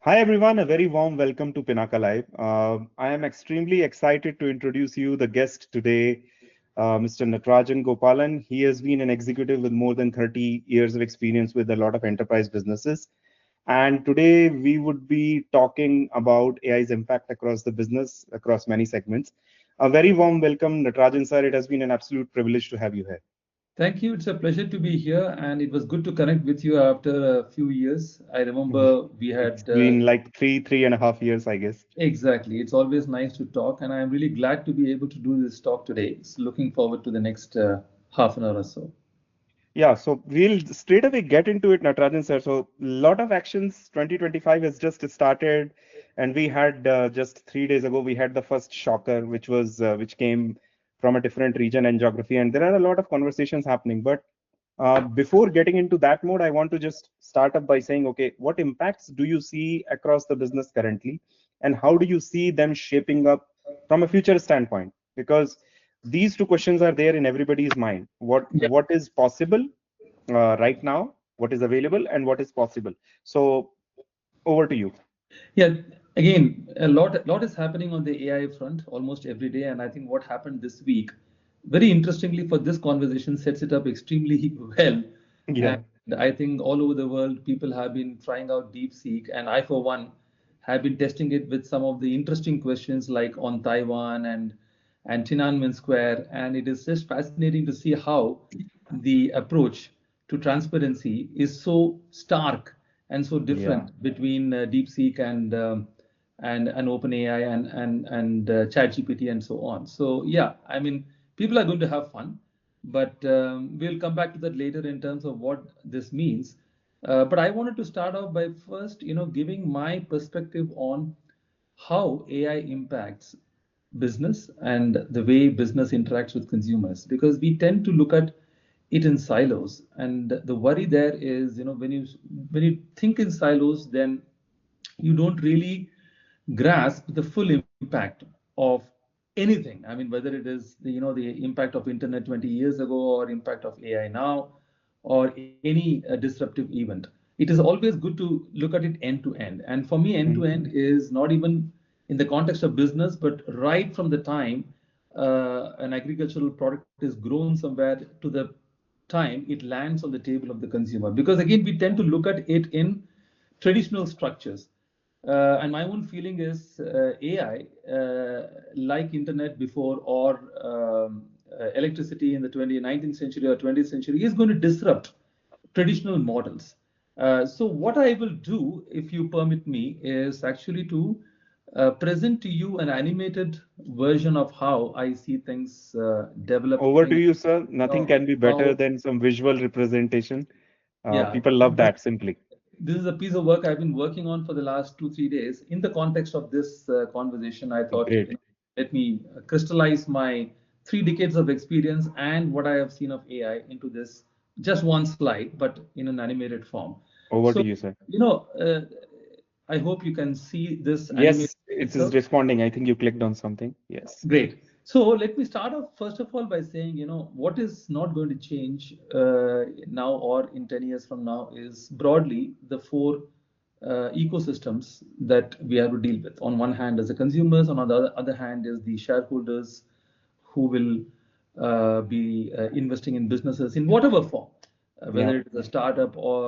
Hi everyone, a very warm welcome to Pinaka Live. I am extremely excited to introduce you the guest today, Mr. Natarajan Gopalan. He has been an executive with more than 30 years of experience with a lot of enterprise businesses. And today we would be talking about AI's impact across the business, across many segments. A very warm welcome, Natarajan sir. It has been an absolute privilege to have you here. Thank you. It's a pleasure to be here, and it was good to connect with you after a few years. I remember we It's had been like three and a half years, I guess. exactly. It's always nice to talk, and I'm really glad to be able to do this talk today. So looking forward to the next half an hour or so. Yeah, so we'll straight away get into it, Natarajan sir. So, lot of actions. 2025 has just started, and we had just 3 days ago we had the first shocker, which came from a different region and geography, and there are a lot of conversations happening. But before getting into that mode, I want to just start up by saying, okay, what impacts do you see across the business currently, and how do you see them shaping up from a future standpoint? Because these two questions are there in everybody's mind. What is possible right now, what is available, and what is possible? So over to you. Yeah, again, a lot is happening on the AI front almost every day, and I think what happened this week, very interestingly for this conversation, sets it up extremely well. And Yeah. I think all over the world, people have been trying out DeepSeek, and I, for one, have been testing it with some of the interesting questions like on Taiwan and Tiananmen Square, and it is just fascinating to see how the approach to transparency is so stark and so Yeah. different between DeepSeek and OpenAI and ChatGPT and so on. So yeah, I mean, people are going to have fun, but we'll come back to that later in terms of what this means. But I wanted to start off by first, giving my perspective on how AI impacts business and the way business interacts with consumers, because we tend to look at it in silos, and the worry there is, when you think in silos, then you don't really grasp the full impact of anything. I mean, whether it is the impact of internet 20 years ago, or impact of AI now, or any disruptive event. It is always good to look at it end to end. And for me, end to Mhm. end is not even in the context of business, but right from the time an agricultural product is grown somewhere to the time it lands on the table of the consumer. Because again, we tend to look at it in traditional structures. And my own feeling is AI, like internet before, or electricity in the 19th century or 20th century, is going to disrupt traditional models. So what I will do, if you permit me, is actually to present to you an animated version of how I see things Over to developing. you, sir. Nothing can be better How, than some visual representation. yeah, People love that simply. this is a piece of work I've been working on for the last 2, 3 days. In the context of this conversation, I thought, Great. let me crystallize my 3 decades of experience and what I have seen of AI into this just one slide, but in an animated form. Over So, to you, sir. I hope you can see this animated Yes, it is picture. responding. I think you clicked on something. Yes. Great. So let me start off first of all by saying, what is not going to change now or in 10 years from now is broadly the four ecosystems that we have to deal with. On one hand, as the consumers, on the other hand, is the shareholders who will be investing in businesses in whatever form, Yeah. whether it is a startup or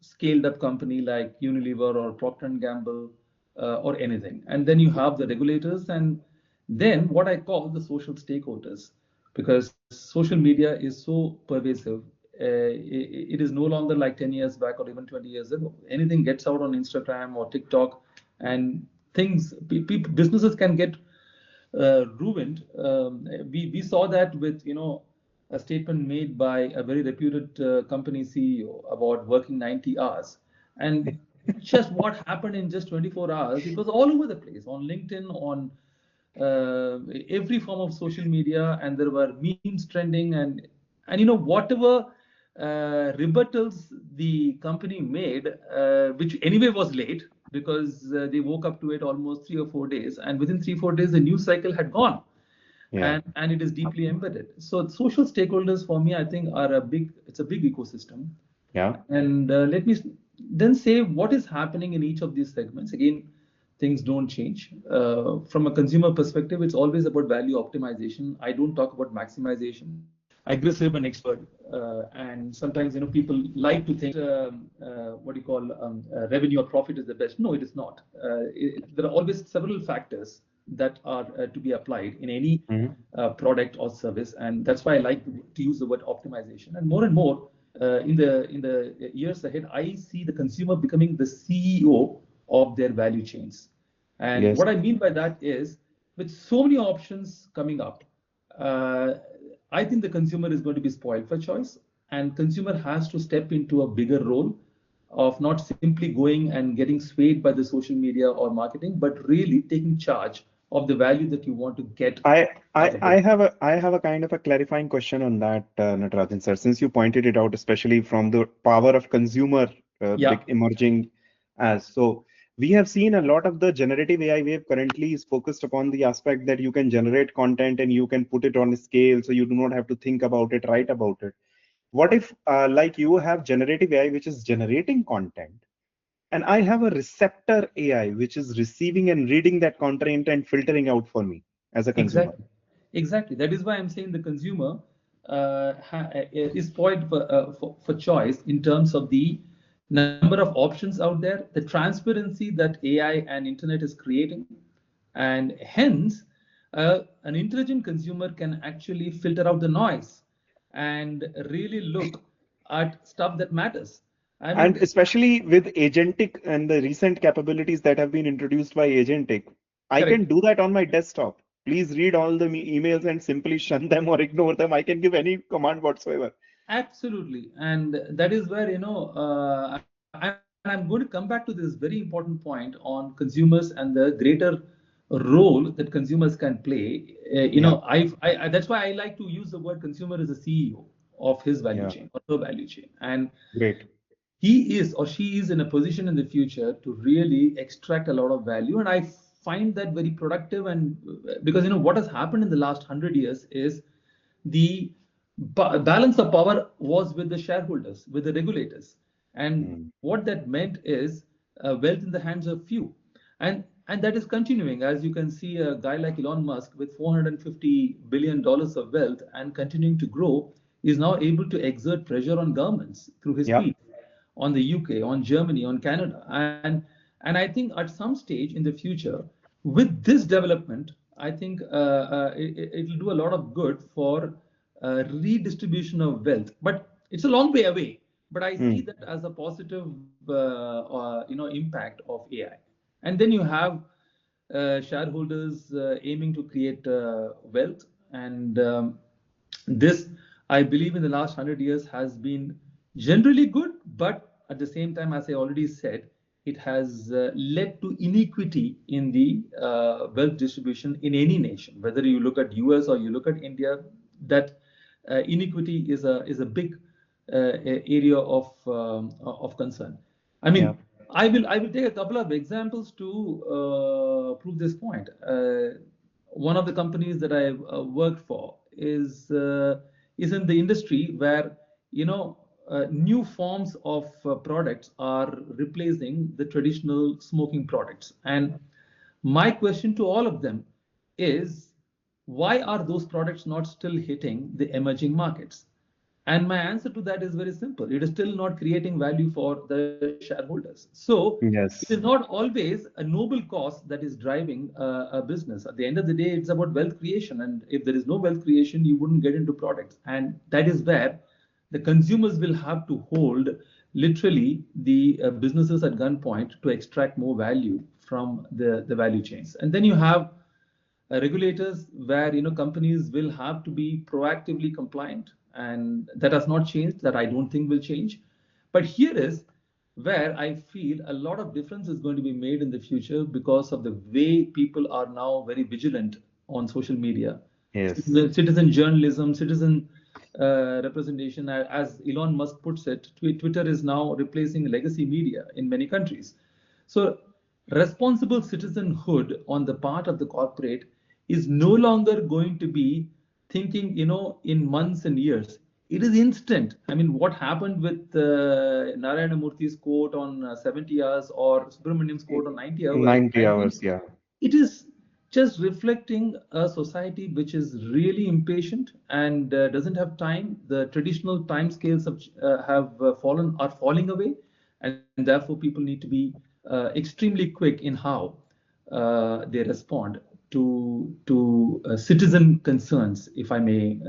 scaled up company like Unilever or Procter and Gamble, or anything. And then you have the regulators, and then what I call the social stakeholders, because social media is so pervasive. It is no longer like 10 years back or even 20 years ago. Anything gets out on Instagram or TikTok, and businesses can get ruined. We saw that with a statement made by a very reputed company CEO about working 90 hours, and just what happened in just 24 hours. It was all over the place on LinkedIn, on every form of social media, and there were memes trending, and whatever rebuttals the company made, which anyway was late, because they woke up to it almost 3 or 4 days, and within 3 or 4 days the news cycle had gone, Yeah. and it is deeply embedded. So social stakeholders for me, I think, are a big it's a big ecosystem. Yeah. And let me then say what is happening in each of these segments. Again, things don't change. From a consumer perspective, it's always about value optimization. I don't talk about maximization. Aggressive and expert, and sometimes people like to think what do you call revenue or profit is the best. No, it is not. There are always several factors that are to be applied in any Mhm. product or service, and that's why I like to use the word optimization. And more in the years ahead, I see the consumer becoming the CEO of their value chains. And Yes. what I mean by that is, with so many options coming up, uh, I think the consumer is going to be spoiled for choice, and consumer has to step into a bigger role of not simply going and getting swayed by the social media or marketing, but really taking charge of the value that you want to get I as I a I business. have a kind of a clarifying question on that, Natarajan sir, since you pointed it out, especially from the power of consumer Yeah, emerging as. So we have seen a lot of the generative AI wave currently is focused upon the aspect that you can generate content and you can put it on a scale, so you do not have to think about it, write about it. What if like you have generative AI which is generating content, and I have a receptor AI which is receiving and reading that content and filtering out for me as a consumer? exactly. Exactly. That is why I'm saying the consumer is spoiled for choice in terms of the number of options out there, the transparency that AI and internet is creating, and hence an intelligent consumer can actually filter out the noise and really look at stuff that matters. I And mean, especially with agentic and the recent capabilities that have been introduced by agentic, I can correct. do that on my desktop. Please read all the emails and simply shun them or ignore them. I can give any command whatsoever. Absolutely, and that is where and I'm going to come back to this very important point on consumers and the greater role that consumers can play. Yeah, That's why I like to use the word consumer as a CEO of his value yeah, chain or her value chain, and great. he is or she is in a position in the future to really extract a lot of value. And I find that very productive. And because what has happened in the last 100 years is the balance of power was with the shareholders, with the regulators, and Mm. what that meant is wealth in the hands of few. And that is continuing. As you can see, a guy like Elon Musk with $450 billion of wealth and continuing to grow is now able to exert pressure on governments through his Yeah, speech on the UK, on Germany, on Canada. And I think at some stage in the future, with this development, I think it will do a lot of good for redistribution of wealth. But it's a long way away. But I see mm. that as a positive, impact of AI. And then you have shareholders aiming to create wealth. And this, I believe, in the last 100 years has been generally good, but at the same time, as I already said, it has led to inequity in the wealth distribution in any nation. Whether you look at US or you look at India, that inequity is a big area of concern. I Yeah. mean, I will take a couple of examples to prove this point. One of the companies that I've worked for is in the industry where new forms of products are replacing the traditional smoking products. And my question to all of them is, why are those products not still hitting the emerging markets? And my answer to that is very simple. It is still not creating value for the shareholders. So it is Yes. not always a noble cause that is driving a business. At the end of the day, it's about wealth creation. And if there is no wealth creation, you wouldn't get into products. And that is where the consumers will have to hold literally the businesses at gunpoint to extract more value from the value chains. And then you have regulators where companies will have to be proactively compliant, and that has not changed. That I don't think will change. But here is where I feel a lot of difference is going to be made in the future because of the way people are now very vigilant on social media. Yes. Citizen journalism, citizen representation, as Elon Musk puts it, Twitter is now replacing legacy media in many countries. So responsible citizenhood on the part of the corporate is no longer going to be thinking, in months and years. it is instant. I mean, what happened with Narayana Murthy's quote on 70 hours or Subramaniam's quote on 90 hours, 90 I hours, think yeah. it is just reflecting a society which is really impatient and doesn't have time. The traditional time scales have are falling away, and therefore people need to be extremely quick in how they respond to citizen concerns, if I may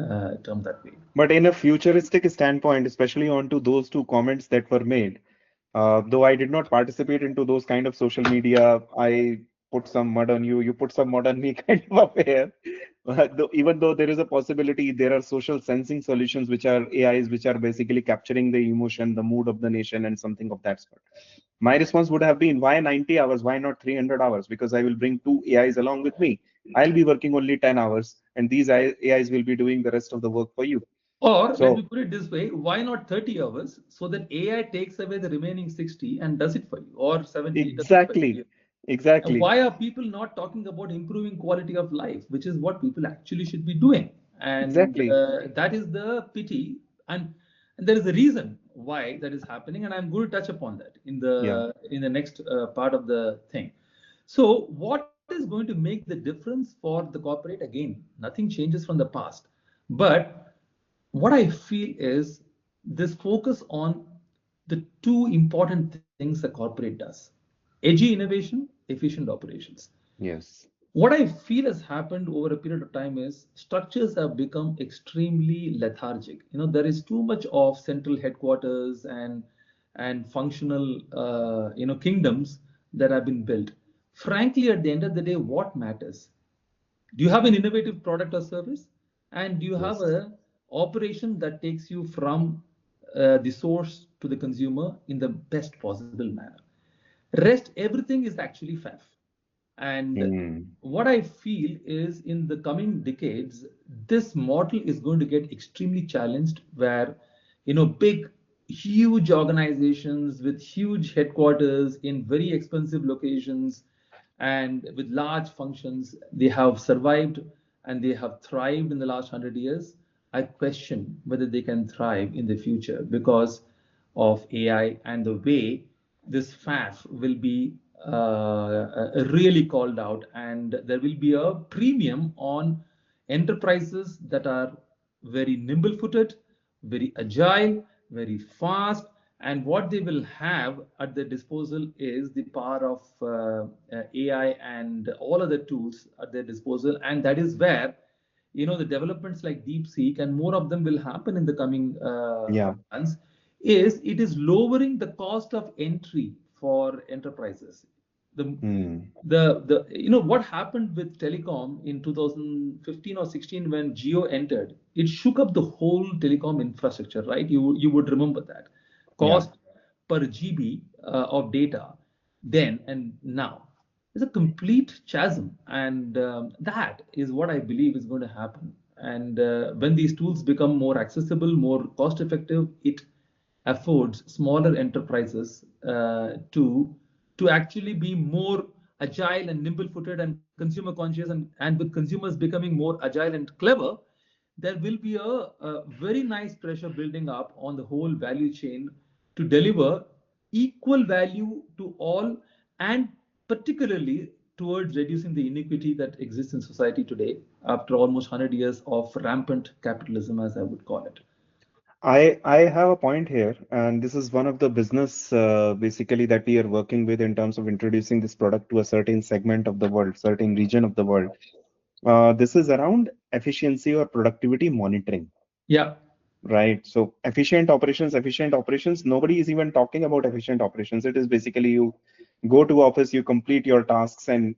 term that way. But in a futuristic standpoint, especially onto those two comments that were made, though I did not participate into those kind of social media, I put some mud on you, you put some mud on me kind of affair. Even though there is a possibility, there are social sensing solutions which are AIs, which are basically capturing the emotion, the mood of the nation, and something of that sort. My response would have been, why 90 hours? Why not 300 hours? Because I will bring two AIs along with me. I'll be working only 10 hours, and these AIs will be doing the rest of the work for you. Or let me So, put it this way, why not 30 hours so that AI takes away the remaining 60 and does it for you, or 70 does it for exactly, you? And exactly, why are people not talking about improving quality of life, which is what people actually should be doing? And exactly. that is the pity. And there is a reason why that is happening, and I'm going to touch upon that Yeah. in the next part of the thing. So, what is going to make the difference for the corporate? Again, nothing changes from the past, but what I feel is this focus on the two important things a corporate does: edgy innovation, efficient operations. Yes. What I feel has happened over a period of time is structures have become extremely lethargic. There is too much of central headquarters and functional kingdoms that have been built. Frankly, at the end of the day, what matters? Do you have an innovative product or service? And do you have Yes. a operation that takes you from the source to the consumer in the best possible manner? Rest everything is actually faff. And Hmm. what I feel is in the coming decades, this model is going to get extremely challenged where, big, huge organizations with huge headquarters in very expensive locations and with large functions, they have survived and they have thrived in the last 100 years. I question whether they can thrive in the future because of AI and the way this FAF will be really called out, and there will be a premium on enterprises that are very nimble footed, very agile, very fast, and what they will have at their disposal is the power of AI and all other tools at their disposal. And that is where the developments like DeepSeek, and more of them will happen in the coming Yeah. months, is it is lowering the cost of entry for enterprises. The Hmm. what happened with telecom in 2015 or 16 when Geo entered, it shook up the whole telecom infrastructure, right? You would remember that Yeah. cost per GB of data then and now is a complete chasm, and that is what I believe is going to happen. And when these tools become more accessible, more cost effective, it affords smaller enterprises to actually be more agile and nimble footed and consumer conscious, and with consumers becoming more agile and clever, there will be a very nice pressure building up on the whole value chain to deliver equal value to all, and particularly towards reducing the inequity that exists in society today after almost 100 years of rampant capitalism, as I would call it. I have a point here, and this is one of the business basically that we are working with in terms of introducing this product to a certain segment of the world, certain region of the world. This is around efficiency or productivity monitoring, Yeah, right? So efficient operations. Nobody is even talking about efficient operations. It is basically you go to office, you complete your tasks, and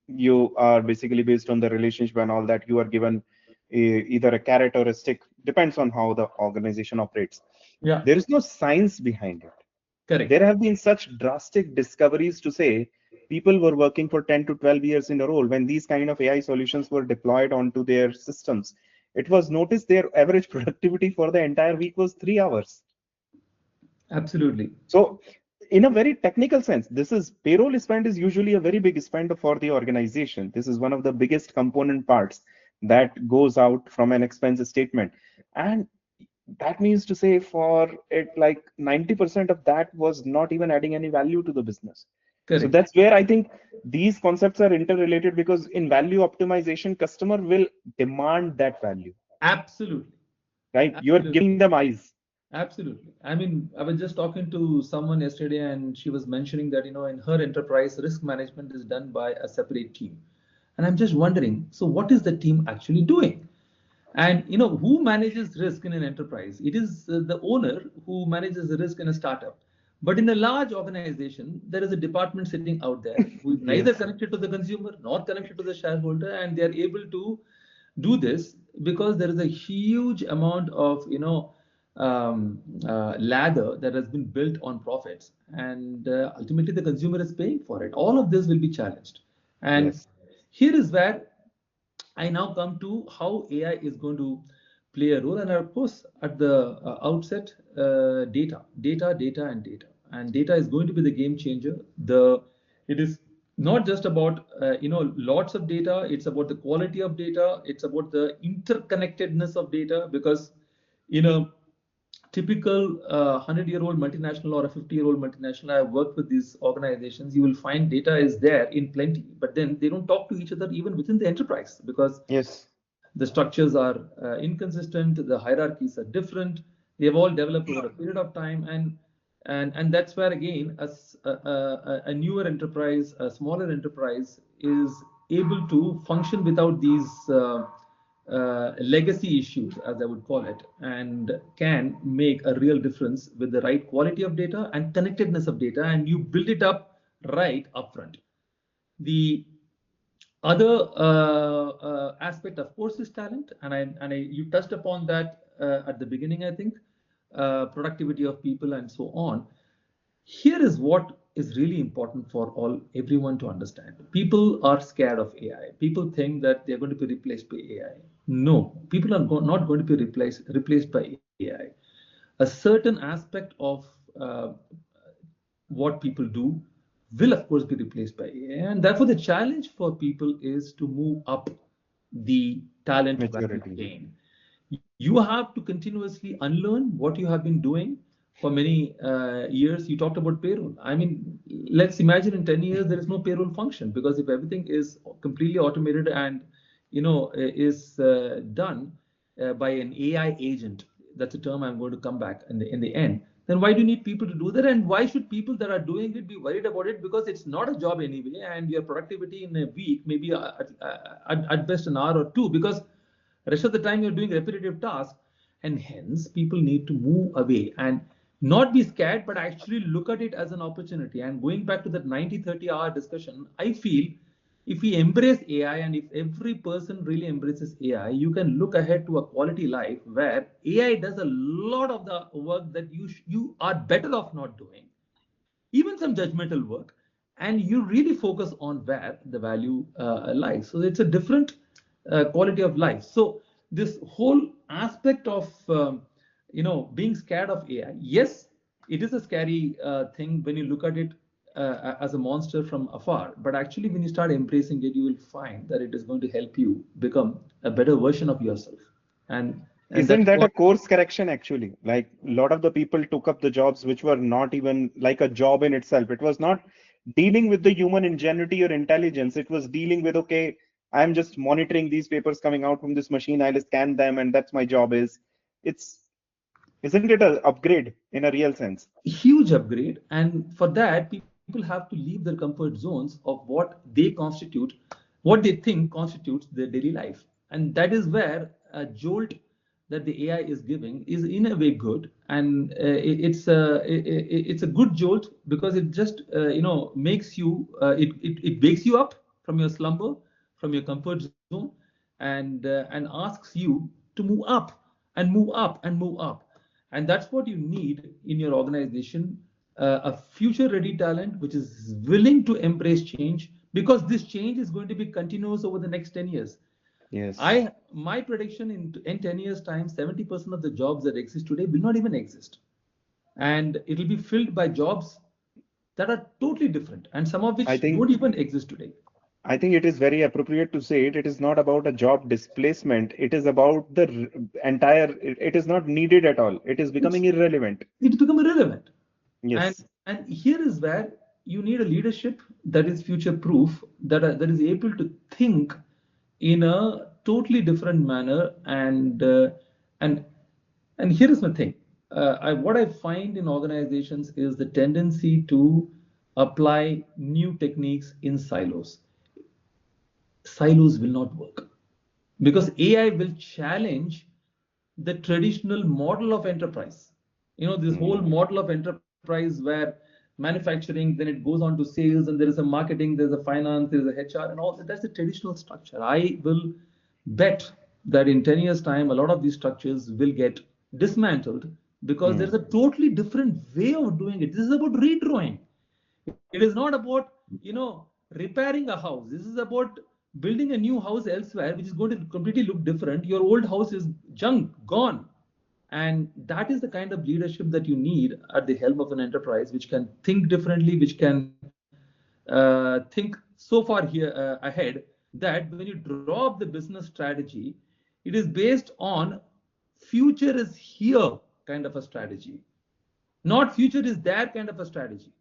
you are basically based on the relationship and all that. You are given either a carrot or a stick, depends on how the organization operates. yeah, There is no science behind it. correct. There have been such drastic discoveries to say people were working for 10 to 12 years in a row when these kind of AI solutions were deployed onto their systems. It was noticed their average productivity for the entire week was 3 hours. Absolutely. So, in a very technical sense, this is payroll spend is usually a very big spend for the organization. This is one of the biggest component parts that goes out from an expense statement. And that means to say for it, like 90% of that was not even adding any value to the business. So Correct. that's where I think these concepts are interrelated, because in value optimization, customer will demand that value, Absolutely. right? You are Absolutely. giving them eyes. Absolutely. I mean, I was just talking to someone yesterday, and she was mentioning that, in her enterprise, risk management is done by a separate team. And I'm just wondering, so what is the team actually doing? And who manages risk in an enterprise? It is the owner who manages the risk in a startup. But in a large organization, there is a department sitting out there who is neither Yes, connected to the consumer nor connected to the shareholder, and they are able to do this because there is a huge amount of ladder that has been built on profits, and ultimately the consumer is paying for it. All of this will be challenged, and yes, here is where I now come to how AI is going to play a role. And of course, at the outset, and data is going to be the game changer. It is not just about lots of data. It's about the quality of data. It's about the interconnectedness of data, because in a typical 100-year-old multinational or a 50-year-old multinational, I have worked with these organizations, you will find data is there in plenty, but then they don't talk to each other even within the enterprise, because yes. the structures are inconsistent, the hierarchies are different, they have all developed over a period of time, and that's where again a newer enterprise, a smaller enterprise is able to function without these legacy issues, as I would call it, and can make a real difference with the right quality of data and connectedness of data, and you build it up right upfront. The other aspect, of course, is talent, and you touched upon that at the beginning, I think, productivity of people and so on. Here is what is really important for everyone to understand. People are scared of AI. People think that they're going to be replaced by AI. No, people are not going to be replaced by AI. A certain aspect of uh, what people do will of course be replaced by AI, and therefore the challenge for people is to move up the talent value Maturity. chain. You have to continuously unlearn what you have been doing for many years. You talked about payroll. I mean, let's imagine in 10 years there is no payroll function, because if everything is completely automated and is done by an AI agent, that's a term I'm going to come back in the end. Then why do you need people to do that? And why should people that are doing it be worried about it? Because it's not a job anyway, and your productivity in a week maybe at best an hour or two, because rest of the time you're doing repetitive tasks, and hence people need to move away and not be scared, but actually look at it as an opportunity. And going back to that 90-30 hour discussion, I feel if we embrace AI, and if every person really embraces AI, you can look ahead to a quality life where AI does a lot of the work that you are better off not doing, even some judgmental work, and you really focus on where the value lies. So it's a different quality of life. So this whole aspect of being scared of AI, yes, it is a scary thing when you look at it as a monster from afar. But actually, when you start embracing it, you will find that it is going to help you become a better version of yourself, and Isn't that's that a what. course correction actually? Like a lot of the people took up the jobs which were not even like a job in itself. It was not dealing with the human ingenuity or intelligence. It was dealing with, okay, I'm just monitoring these papers coming out from this machine. I'll scan them, and that's my job is. It's isn't it an upgrade in a real sense? Huge upgrade, and for that people have to leave their comfort zones of what they think constitutes their daily life. And that is where a jolt that the AI is giving is in a way good, and it's a good jolt, because it just makes you it wakes you up from your slumber, from your comfort zone, and asks you to move up and move up and move up. And that's what you need in your organization, a future ready talent which is willing to embrace change, because this change is going to be continuous over the next 10 years. Yes. My prediction in 10 years time, 70% of the jobs that exist today will not even exist, and it will be filled by jobs that are totally different, and some of I which think don't even exist today. I think it is very appropriate to say it. It is not about a job displacement. It is about the entire, it is not needed at all. It is It's becoming irrelevant. it's become irrelevant. And Yes. and here is where you need a leadership that is future proof, that is able to think in a totally different manner. And and here is my thing. What I find in organizations is the tendency to apply new techniques in silos. Silos will not work because AI will challenge the traditional model of enterprise. This whole Mm. model of enterprise where manufacturing, then it goes on to sales, and there is a marketing, there's a finance, there's a HR, and all that. That's the traditional structure. I will bet that in 10 years' time, a lot of these structures will get dismantled because there's Mm. a totally different way of doing it. This is about redrawing. It is not about, repairing a house. This is about building a new house elsewhere, which is going to completely look different. Your old house is junk, gone. And that is the kind of leadership that you need at the helm of an enterprise, which can think differently, which can think so far here ahead, that when you draw up the business strategy, it is based on future is here kind of a strategy, not future is there kind of a strategy.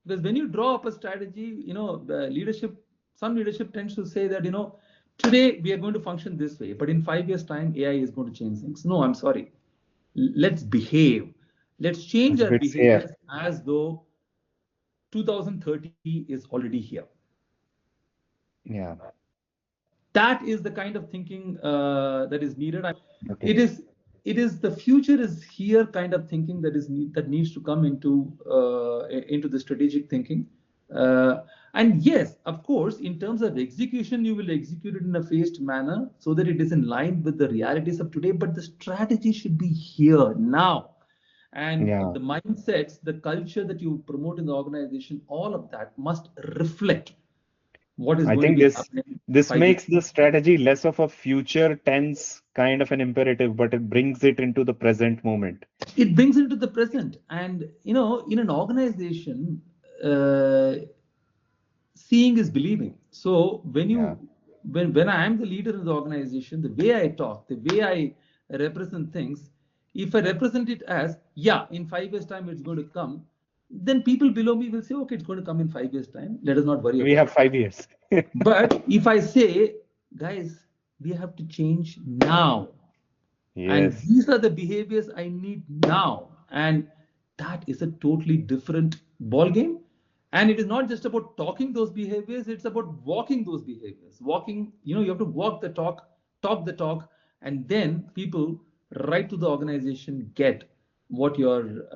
Because when you draw up a strategy, leadership, some leadership tends to say that, today we are going to function this way, but in 5 years' time, AI is going to change things. No, I'm sorry. Let's behave. Let's change our It's here. behaviors as though 2030 is already here. Yeah. That is the kind of thinking that is needed. Okay. It is the future is here kind of thinking that needs to come into the strategic thinking. And yes, of course, in terms of execution, you will execute it in a phased manner so that it is in line with the realities of today. But the strategy should be here now. And Yeah. the mindsets, the culture that you promote in the organization, all of that must reflect what is I going to think be this happening this 5 years. makes the strategy less of a future tense kind of an imperative, but it brings it into the present moment. It brings it to the present. And in an organization, uh, seeing is believing. So Yeah. when I am the leader in the organization, the way I talk, the way I represent things, if I represent it as, yeah, in 5 years time it's going to come, then people below me will say, okay, it's going to come in 5 years time, let us not worry We about have it. 5 years. But if I say, guys, we have to change now, and Yes. these are the behaviors I need now, and that is a totally different ball game. And it is not just about talking those behaviors, it's about walking those behaviors. Walking, you have to walk the talk the talk, and then people right to the organization get what you're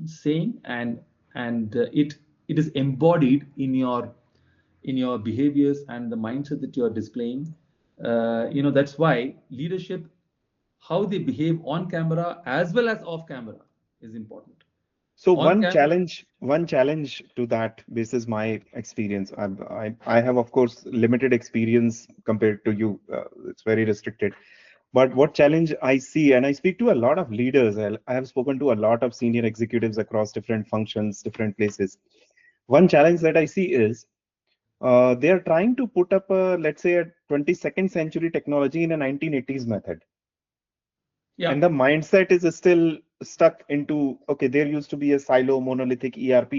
saying, and it is embodied in your behaviors and the mindset that you are displaying. That's why leadership, how they behave on camera as well as off camera, is important. So On camera, one challenge to that, this is my experience. I have, of course, limited experience compared to you. It's very restricted. But what challenge I see, and I speak to a lot of leaders, I have spoken to a lot of senior executives across different functions, different places. One challenge that I see is they are trying to put up a, let's say, a 22nd century technology in a 1980s method. yeah, And the mindset is still stuck into, okay, there used to be a silo monolithic ERP.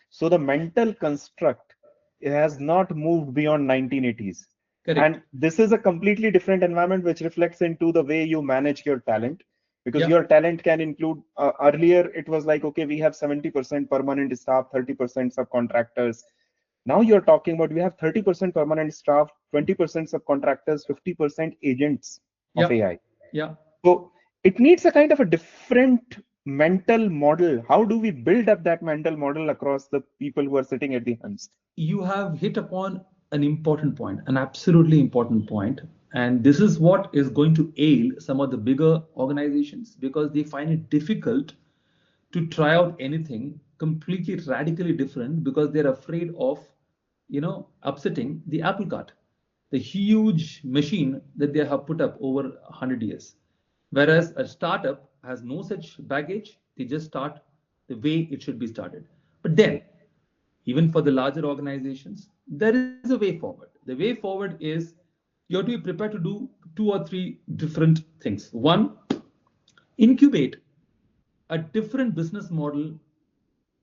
So the mental construct, it has not moved beyond 1980s. correct. And this is a completely different environment which reflects into the way you manage your talent. Because Yeah, your talent can include, earlier it was like, okay, we have 70% permanent staff, 30% subcontractors. Now you're talking about we have 30% permanent staff, 20% subcontractors, 50% agents of yeah, AI. yeah. So it needs a kind of a different mental model. How do we build up that mental model across the people who are sitting at the helms? You have hit upon an important point, an absolutely important point. And this is what is going to ail some of the bigger organizations because they find it difficult to try out anything completely radically different because they're afraid of upsetting the apple cart, the huge machine that they have put up over 100 years. Whereas a startup has no such baggage, they just start the way it should be started. But then even for the larger organizations, there is a way forward. The way forward is you have to be prepared to do two or three different things. One, incubate a different business model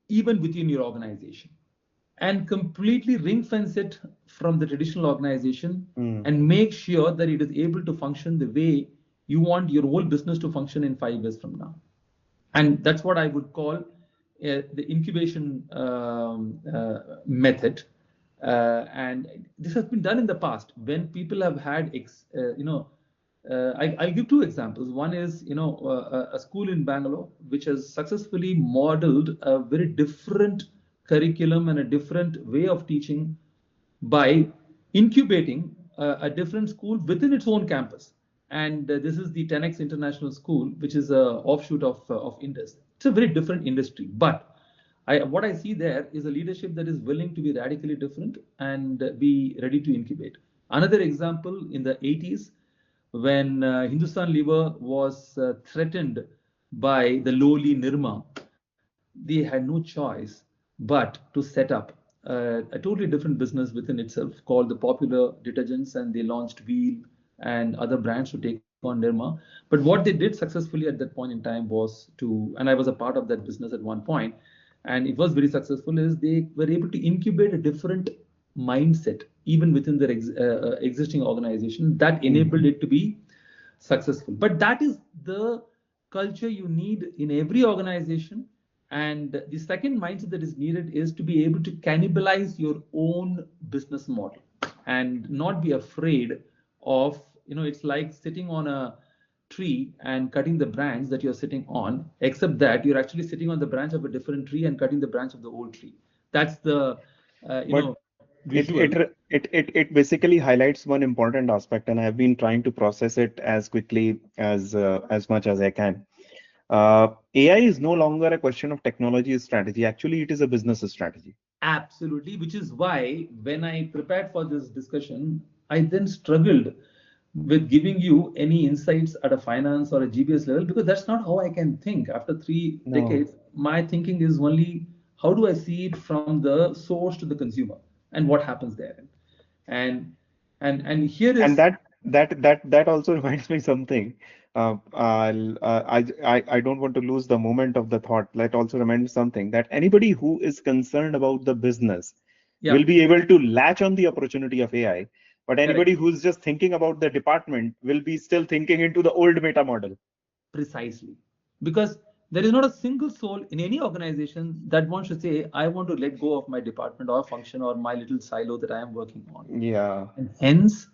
even within your organization and completely ring fence it from the traditional organization Mm. and make sure that it is able to function the way you want your whole business to function in 5 years from now. And that's what I would call the incubation method. And this has been done in the past when people have had, I'll give two examples. One is, a school in Bangalore which has successfully modeled a very different curriculum and a different way of teaching by incubating a different school within its own campus. And this is the 10x International School, which is a offshoot of Indus. It's a very different industry, but what I see there is a leadership that is willing to be radically different and be ready to incubate. Another example, in the 80s, when Hindustan Lever was threatened by the lowly Nirma, they had no choice but to set up a totally different business within itself called the Popular Detergents, and they launched Wheel and other brands to take on Nirma. But what they did successfully at that point in time was to, and I was a part of that business at one point, and it was very successful, is they were able to incubate a different mindset even within their existing organization that enabled it to be successful. But that is the culture you need in every organization. And the second mindset that is needed is to be able to cannibalize your own business model and not be afraid of, it's like sitting on a tree and cutting the branch that you're sitting on, except that you're actually sitting on the branch of a different tree and cutting the branch of the old tree. That's the, But it visual. it it basically highlights one important aspect, and I've been trying to process it as quickly as much as I can. AI is no longer a question of technology strategy. Actually, it is a business strategy. Absolutely, which is why when I prepared for this discussion, I then struggled with giving you any insights at a finance or a GBS level, because that's not how I can think. After three No. decades, my thinking is only how do I see it from the source to the consumer and what happens there. And and here And is, that also reminds me something. I don't want to lose the moment of the thought. That also reminds me something that anybody who is concerned about the business yeah, will be able to latch on the opportunity of AI. But correct. anybody who's just thinking about the department will be still thinking into the old meta model. Precisely. Because there is not a single soul in any organization that wants to say, I want to let go of my department or function or my little silo that I am working on. Yeah, And hence,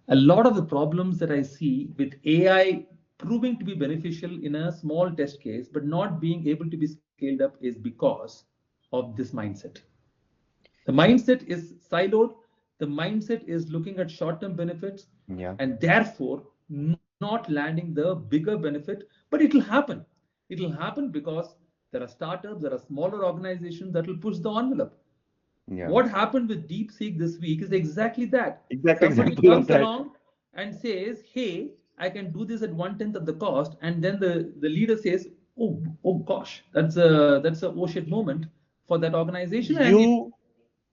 a lot of the problems that I see with AI proving to be beneficial in a small test case, but not being able to be scaled up, is because of this mindset. The mindset is siloed. The mindset is looking at short-term benefits yeah, and therefore not landing the bigger benefit. But it'll happen. It'll happen because there are startups, there are smaller organizations that will push the envelope. yeah. What happened with DeepSeek this week is exactly that. Exact Somebody example of comes that. along and says, hey, I can do this at 1/10 of the cost. And then the leader says, oh gosh, that's a oh shit moment for that organization. And it, You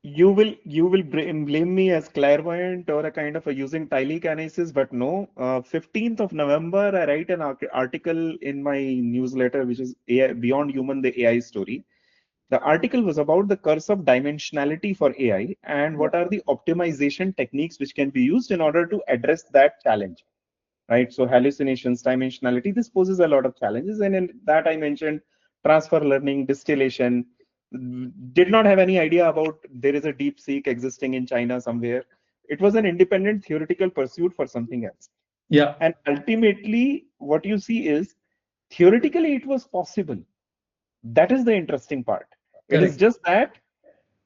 you will blame me as clairvoyant or a kind of a using telekinesis, but no. 15th of November, I write an article in my newsletter, which is AI, Beyond Human, the AI story. The article was about the curse of dimensionality for AI and yeah, what are the optimization techniques which can be used in order to address that challenge, right? So hallucinations, dimensionality, this poses a lot of challenges. And in that I mentioned transfer learning, distillation, did not have any idea about there is a deep seek existing in China somewhere. It was an independent theoretical pursuit for something else. yeah, And ultimately, what you see is theoretically it was possible. That is the interesting part. It is correct. just that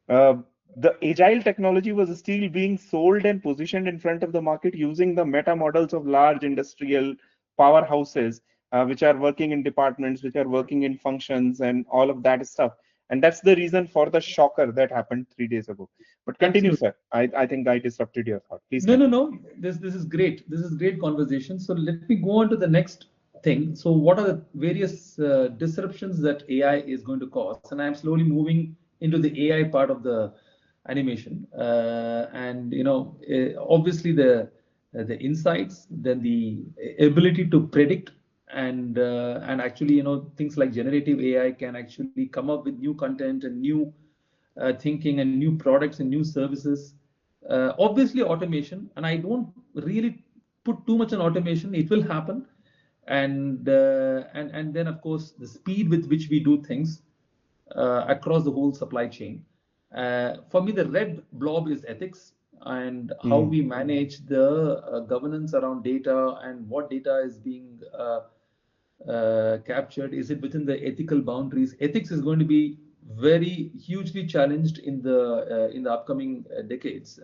uh, the agile technology was still being sold and positioned in front of the market using the meta models of large industrial powerhouses, which are working in departments, which are working in functions, and all of that stuff. And that's the reason for the shocker that happened 3 days ago. But continue, Absolutely. sir. I think I disrupted your thought. Please No, no, continue. no. This is great. This is great conversation. So let me go on to the next thing. So what are the various disruptions that AI is going to cause? And I'm slowly moving into the AI part of the animation, and obviously the insights, then the ability to predict, and actually things like generative AI can actually come up with new content and new thinking and new products and new services. Obviously automation, and I don't really put too much on automation. It will happen, and then of course the speed with which we do things across the whole supply chain. For me, the red blob is ethics and how Mm. we manage the governance around data and what data is being captured. Is it within the ethical boundaries? Ethics is going to be very hugely challenged in the upcoming decades.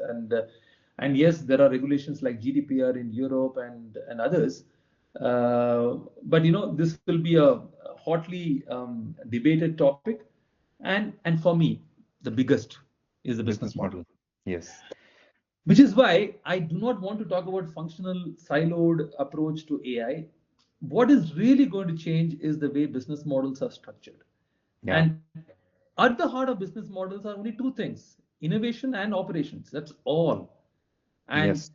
And yes, there are regulations like GDPR in Europe and others. But this will be a hotly debated topic. And for me, the biggest is the business Business model. model. Yes. Which is why I do not want to talk about functional siloed approach to AI. What is really going to change is the way business models are structured. Yeah. And at the heart of business models are only two things: innovation and operations. That's all. And Yes.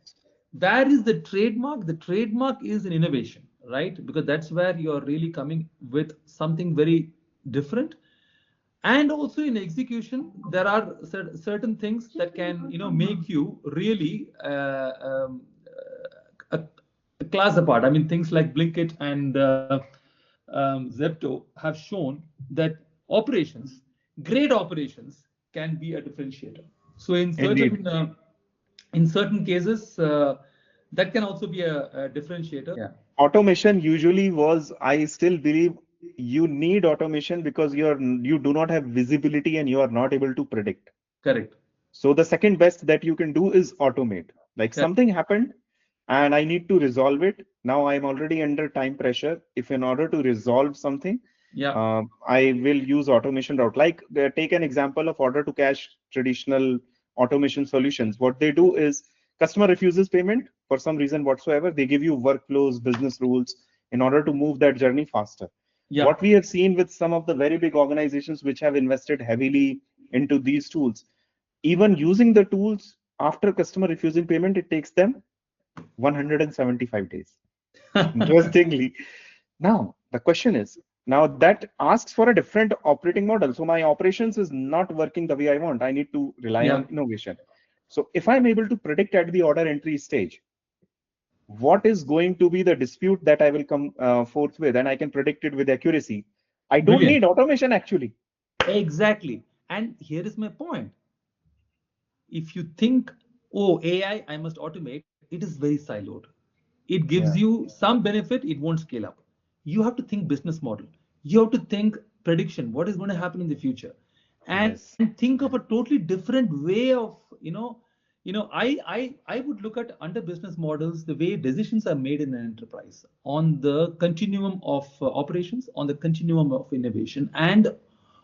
where is the trademark? The trademark is in innovation, right? Because that's where you're really coming with something very different. And also in execution, there are certain things that can make you really a class apart. I mean, things like Blinkit and Zepto have shown that operations, great operations, can be a differentiator. So Indeed. in certain cases, that can also be a differentiator. Yeah. Automation usually was, I still believe you need automation because you do not have visibility and you are not able to predict. Correct. So the second best that you can do is automate. Like Correct. something happened and I need to resolve it. Now I'm already under time pressure. If in order to resolve something, Yeah. I will use automation route. Like take an example of order to cash traditional automation solutions. What they do is customer refuses payment for some reason whatsoever. They give you workflows, business rules in order to move that journey faster. Yeah. What we have seen with some of the very big organizations which have invested heavily into these tools, even using the tools after customer refusing payment, it takes them 175 days. Interestingly, now the question is, now that asks for a different operating model. So my operations is not working the way I want. I need to rely Yeah. on innovation. So if I'm able to predict at the order entry stage, what is going to be the dispute that I will come forth with, and I can predict it with accuracy. I don't Brilliant. need automation actually. Exactly. And here is my point. If you think, oh, AI, I must automate, it is very siloed. It gives Yeah. you some benefit, it won't scale up. You have to think business model. You have to think prediction, what is going to happen in the future, and Yes. think of a totally different way of, I would look at under business models the way decisions are made in an enterprise on the continuum of operations, on the continuum of innovation, and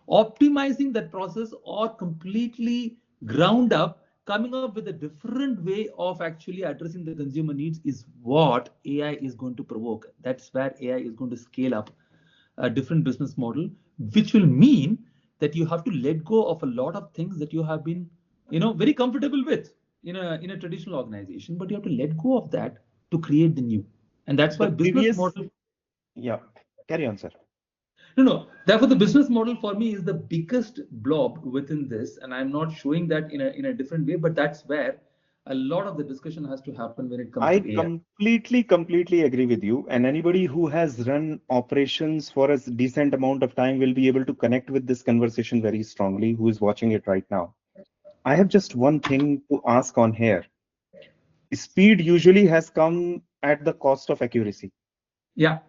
optimizing that process or completely ground up coming up with a different way of actually addressing the consumer needs is what AI is going to provoke. That's where AI is going to scale up a different business model, which will mean that you have to let go of a lot of things that you have been very comfortable with in a traditional organization, but you have to let go of that to create the new. And that's The why business previous, model. yeah, carry on, sir. No. Therefore, the business model for me is the biggest blob within this, and I'm not showing that in a different way, but that's where a lot of the discussion has to happen when it comes I to AI. completely agree with you. And anybody who has run operations for a decent amount of time will be able to connect with this conversation very strongly, who is watching it right now. I have just one thing to ask on here. Speed usually has come at the cost of accuracy, Yeah,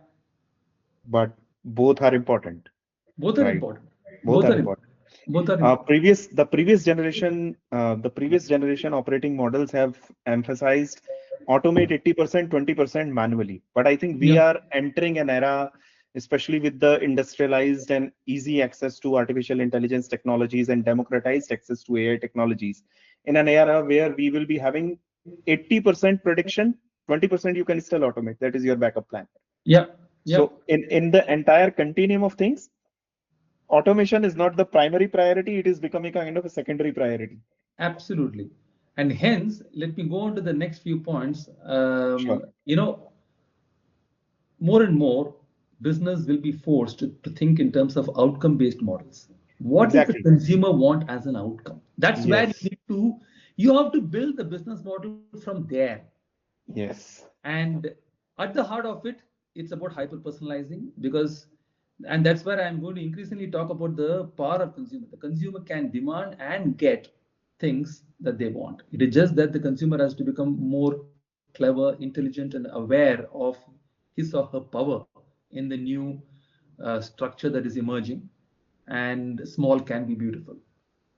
but both are important, both are right? important. Both Both are are important. important. Both are important. The previous generation operating models have emphasized automate 80%, 20% manually. But I think we Yeah, are entering an era, especially with the industrialized and easy access to artificial intelligence technologies and democratized access to AI technologies, in an era where we will be having 80% prediction, 20% you can still automate. That is your backup plan. yeah, yeah. So in the entire continuum of things, automation is not the primary priority, it is becoming a kind of a secondary priority. Absolutely. And hence, let me go on to the next few points. Sure. More and more business will be forced to think in terms of outcome based models. What does the Exactly. consumer want as an outcome? That's where Yes. you have to build the business model from there. Yes. And at the heart of it, it's about hyper personalizing, because and that's where I'm going to increasingly talk about the power of consumer. The consumer can demand and get things that they want. It is just that the consumer has to become more clever, intelligent, and aware of his or her power in the new structure that is emerging. And small can be beautiful.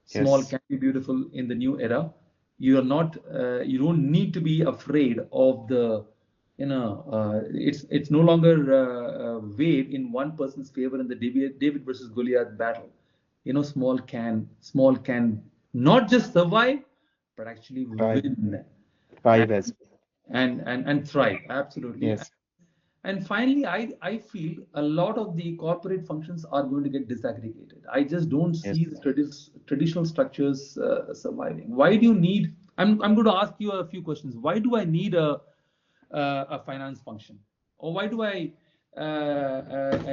Small Yes. can be beautiful in the new era. You don't need to be afraid of the, it's no longer weighed in one person's favor in the David versus Goliath battle. Small can not just survive, but actually Thrive. win Thrive and as and thrive. Absolutely. yes. And finally, I feel a lot of the corporate functions are going to get disaggregated. I just don't Yes. see the traditional structures surviving. Why do you need? I'm going to ask you a few questions. Why do I need a finance function, or why do I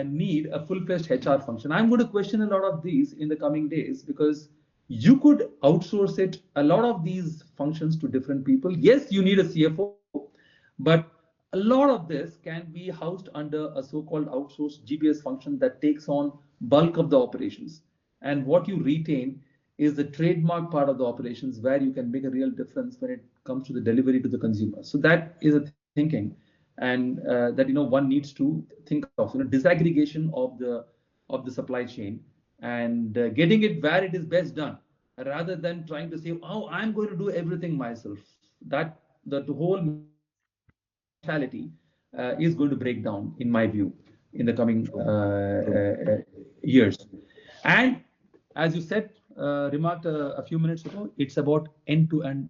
need a full-fledged HR function? I'm going to question a lot of these in the coming days, because you could outsource it, a lot of these functions, to different people. Yes, you need a CFO, but a lot of this can be housed under a so-called outsourced GBS function that takes on bulk of the operations. And what you retain is the trademark part of the operations, where you can make a real difference when it comes to the delivery to the consumer. So that is a thinking, and that one needs to think of, disaggregation of the supply chain, and getting it where it is best done, rather than trying to say, oh, I'm going to do everything myself. That the whole mentality is going to break down, in my view, in the coming True. True. years. And as you said, remarked a few minutes ago, it's about end-to-end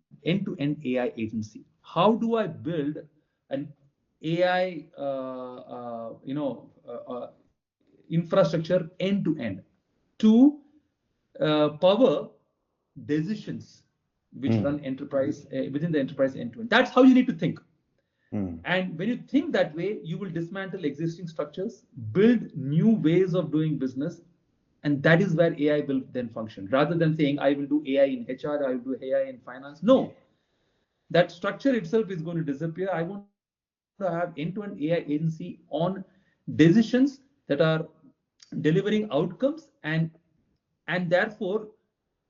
AI agency. How do I build an AI, infrastructure end to end to power decisions which Hmm. run enterprise within the enterprise end to end? That's how you need to think. Hmm. And when you think that way, you will dismantle existing structures, build new ways of doing business, and that is where AI will then function. Rather than saying, I will do AI in HR, I will do AI in finance. No, that structure itself is going to disappear. I want to have end-to-end AI agency on decisions that are delivering outcomes, and therefore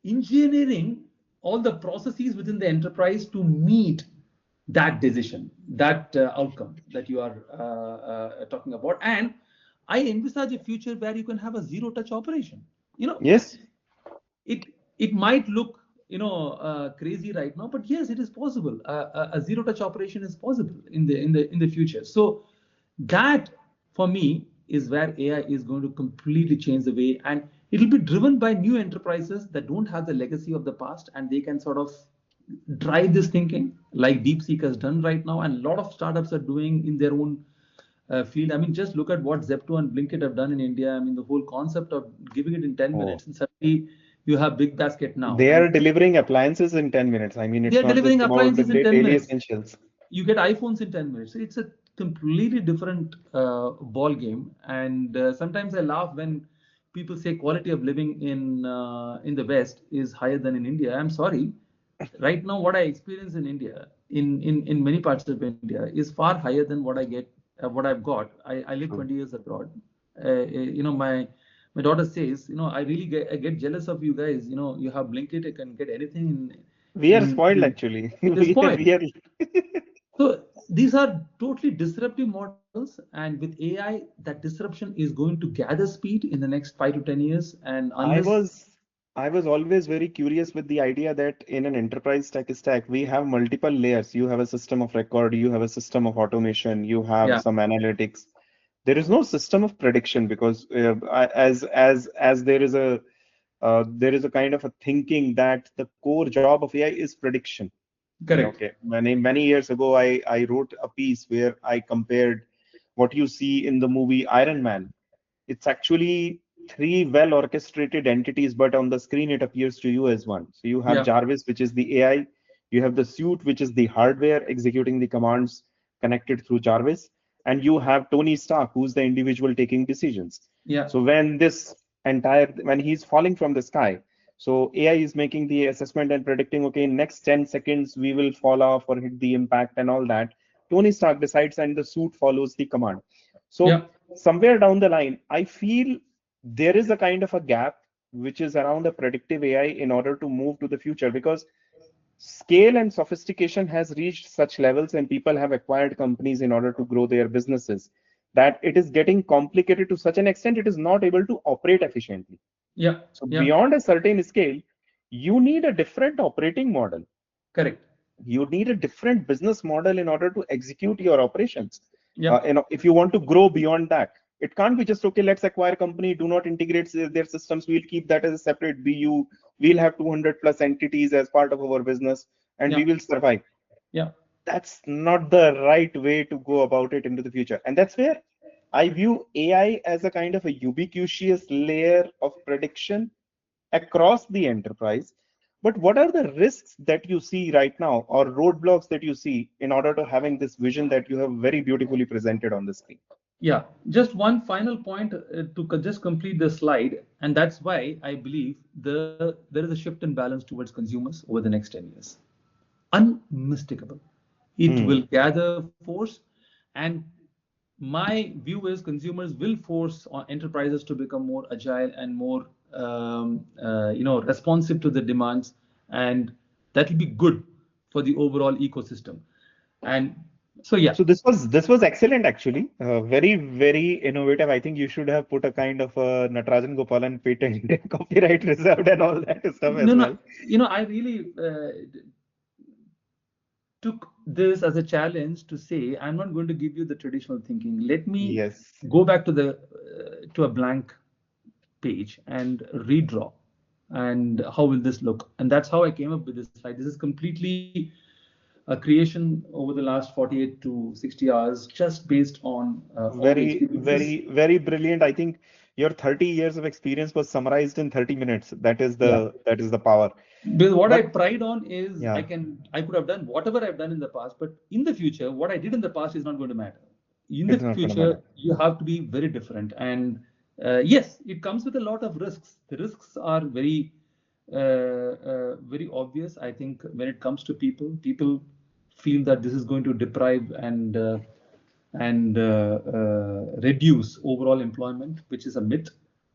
engineering all the processes within the enterprise to meet that decision, that outcome that you are talking about. And I envisage a future where you can have a zero touch operation. you know Yes. it it might look crazy right now, but yes, it is possible. A zero touch operation is possible in the future. So that, for me, is where AI is going to completely change the way, and it'll be driven by new enterprises that don't have the legacy of the past, and they can sort of drive this thinking, like DeepSeek has done right now, and a lot of startups are doing in their own field. I mean, just look at what Zepto and Blinkit have done in India. I mean, the whole concept of giving it in 10 Oh, minutes, and suddenly you have Big Basket now, they and are delivering appliances in 10 minutes. I mean, they it's are not just delivering about the appliances in 10 daily minutes. essentials. You get iPhones in 10 minutes. It's a completely different ball game. And sometimes I laugh when people say quality of living in the West is higher than in India. I'm sorry. Right now, what I experience in India, in many parts of India, is far higher than what I've got. I lived 20 True. years abroad. My daughter says, I get jealous of you guys. You have Blinkit, I can get anything We are in spoiled actually. at this point. We are So these are totally disruptive models, and with AI, that disruption is going to gather speed in the next 5 to 10 years. And I unless, was I was always very curious with the idea that in an enterprise tech stack, we have multiple layers. You have a system of record, you have a system of automation, you have yeah, some analytics. There is no system of prediction because as there is a kind of a thinking that the core job of AI is prediction. correct, Okay, many years ago, I wrote a piece where I compared what you see in the movie Iron Man. It's actually three well orchestrated entities, but on the screen it appears to you as one. So you have Yeah. Jarvis, which is the AI, you have the suit, which is the hardware executing the commands connected through Jarvis, and you have Tony Stark, who's the individual taking decisions. Yeah. So when he's falling from the sky, so AI is making the assessment and predicting, okay, in next 10 seconds we will fall off or hit the impact and all that. Tony Stark decides and the suit follows the command. So Yeah. somewhere down the line, I feel there is a kind of a gap which is around the predictive AI in order to move to the future, because scale and sophistication has reached such levels and people have acquired companies in order to grow their businesses, that it is getting complicated to such an extent it is not able to operate efficiently. Yeah. So Yeah. beyond a certain scale, you need a different operating model. Correct. You need a different business model in order to execute your operations. Yeah. If you want to grow beyond that, it can't be just, okay, let's acquire a company, do not integrate their systems, we'll keep that as a separate BU, we'll have 200 plus entities as part of our business, and we Yeah. will survive. Yeah. That's not the right way to go about it into the future. And that's where I view AI as a kind of a ubiquitous layer of prediction across the enterprise. But what are the risks that you see right now, or roadblocks that you see in order to having this vision that you have very beautifully presented on the screen? Yeah, just one final point to just complete the slide, and that's why I believe there is a shift in balance towards consumers over the next 10 years. Unmistakable. It Hmm. will gather force, and my view is consumers will force on enterprises to become more agile and more responsive to the demands, and that will be good for the overall ecosystem. And so yeah. So this was excellent actually. Very innovative. I think you should have put a kind of a Natarajan Gopalan patent copyright reserved and all that stuff as No, well. no, I really took this as a challenge to say, I'm not going to give you the traditional thinking. Let me Yes. go back to the to a blank page and redraw. And how will this look? And that's how I came up with this slide. This is completely a creation over the last 48 to 60 hours, just based on all the experiences. Very brilliant. I think your 30 years of experience was summarized in 30 minutes. Yeah. That is the power. Because what I But pride on is yeah, I could have done whatever I've done in the past, but in the future, what I did in the past is not going to matter. In the it's not gonna matter. future, you have to be very different, and yes, it comes with a lot of risks. The risks are very obvious. I think when it comes to people feel that this is going to deprive and reduce overall employment, which is a myth,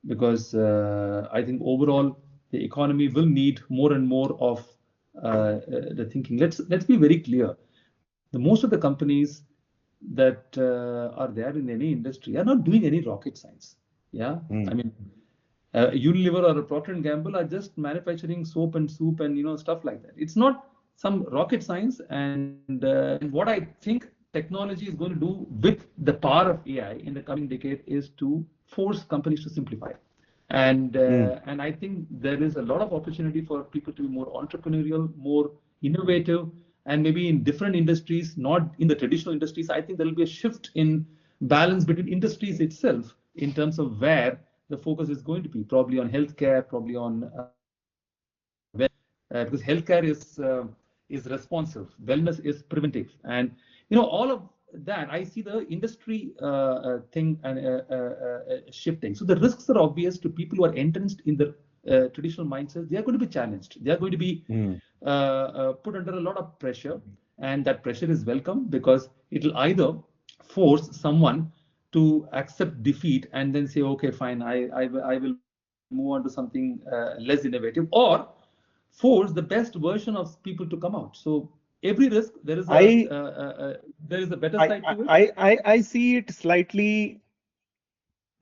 because I think overall the economy will need more and more of the thinking. Let's be very clear. The most of the companies that are there in any industry are not doing any rocket science. Yeah, I Hmm. mean, Unilever or a Procter and Gamble are just manufacturing soap and soup and stuff like that. It's not some rocket science, and what I think technology is going to do with the power of AI in the coming decade is to force companies to simplify. Hmm. And I think there is a lot of opportunity for people to be more entrepreneurial, more innovative, and maybe in different industries, not in the traditional industries. I think there will be a shift in balance between industries itself in terms of where the focus is going to be, probably on healthcare, probably on because healthcare is responsive, wellness is preventive, and all of that. I see the industry thing and shifting. So the risks are obvious to people who are entrenched in the traditional mindsets. They are going to be challenged. They are going to be Hmm. put under a lot of pressure, and that pressure is welcome because it will either force someone to accept defeat and then say, okay, fine, I will move on to something less innovative, or force the best version of people to come out. So every risk, I there is a better I side to it. I see it slightly.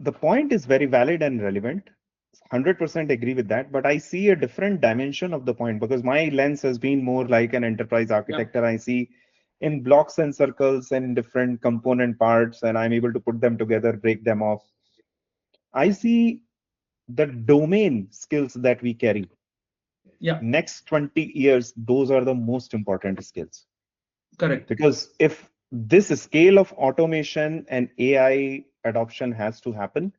The point is very valid and relevant. 100% agree with that, but I see a different dimension of the point because my lens has been more like an enterprise Yeah, architect. And I see in blocks and circles and different component parts, and I'm able to put them together, break them off. I see the domain skills that we carry. yeah, Next 20 years, those are the most important skills. correct. Because if this scale of automation and AI adoption has to happen,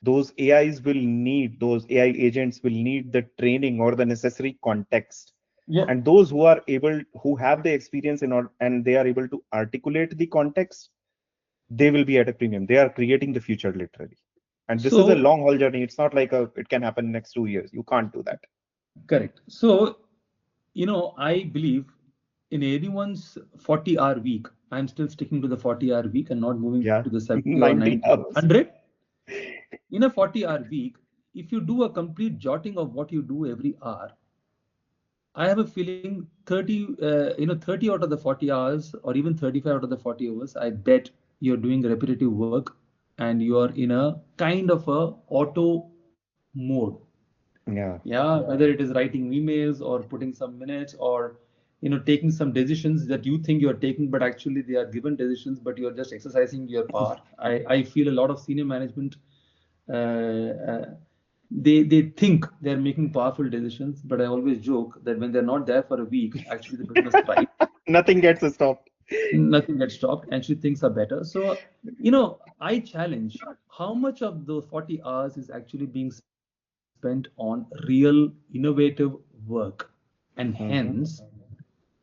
those AIs will need, those AI agents will need the training or the necessary context. Yeah. And those who are able, who have the experience in and they are able to articulate the context, they will be at a premium. They are creating the future literally. And this is a So long haul journey. It's not like it can happen next 2 years. You can't do that. correct. So, I believe in anyone's 40-hour week, I'm still sticking to the 40-hour week and not moving to Yeah. the 70 or 90 90 or hours. 100. In a 40-hour week, if you do a complete jotting of what you do every hour, I have a feeling 30 out of the 40 hours or even 35 out of the 40 hours, I bet you're doing repetitive work and you are in a kind of a auto mode. Yeah. Yeah, whether it is writing emails or putting some minutes or taking some decisions that you think you're taking, but actually they are given decisions, but you're just exercising your power. I feel a lot of senior management they think they're making powerful decisions, but I always joke that when they're not there for a week, actually the business thrives, Nothing gets stopped. nothing gets stopped, and actually things are better. So, I challenge how much of those 40 hours is actually being spent on real innovative work. And hence, Hmm.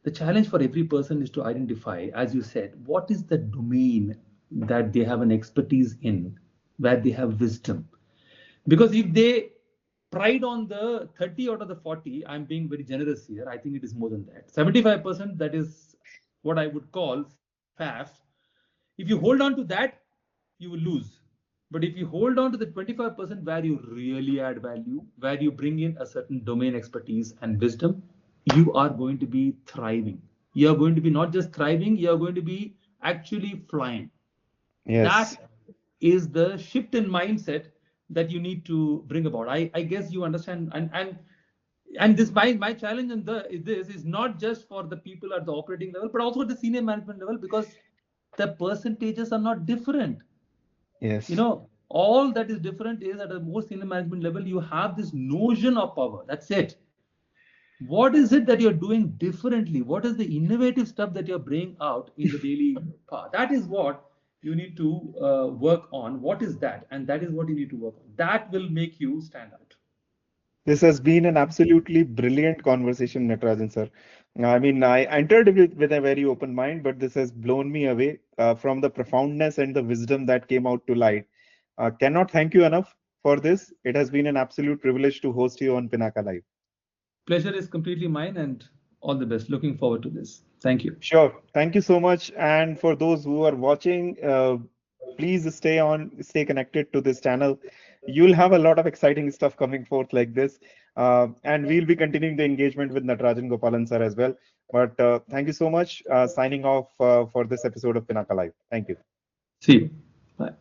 the challenge for every person is to identify, as you said, what is the domain that they have an expertise in, where they have wisdom. Because if they pride on the 30 out of the 40, I'm being very generous here. I think it is more than that. 75%, that is what I would call FAF. If you hold on to that, you will lose. But if you hold on to the 25% where you really add value, where you bring in a certain domain expertise and wisdom, you are going to be thriving. You are going to be not just thriving, you are going to be actually flying. Yes. That is the shift in mindset that you need to bring about. I guess you understand. And this my challenge in this is not just for the people at the operating level, but also at the senior management level, because the percentages are not different. Yes. All that is different is at a more senior management level, you have this notion of power. That's it. What is it that you're doing differently? What is the innovative stuff that you're bringing out in the daily path? That is what you need to work on. What is that? And that is what you need to work on. That will make you stand out. This has been an absolutely brilliant conversation, Natarajan sir. I mean, I entered with a very open mind, but this has blown me away from the profoundness and the wisdom that came out to light. Cannot thank you enough for this. It has been an absolute privilege to host you on Pinaka Live. Pleasure is completely mine, and all the best. Looking forward to this. Thank you. Sure. Thank you so much. And for those who are watching, please stay connected to this channel. You'll have a lot of exciting stuff coming forth like this. And we'll be continuing the engagement with Natarajan Gopalan sir as well. But thank you so much. Signing off for this episode of Pinaka Live. Thank you. See you. Bye.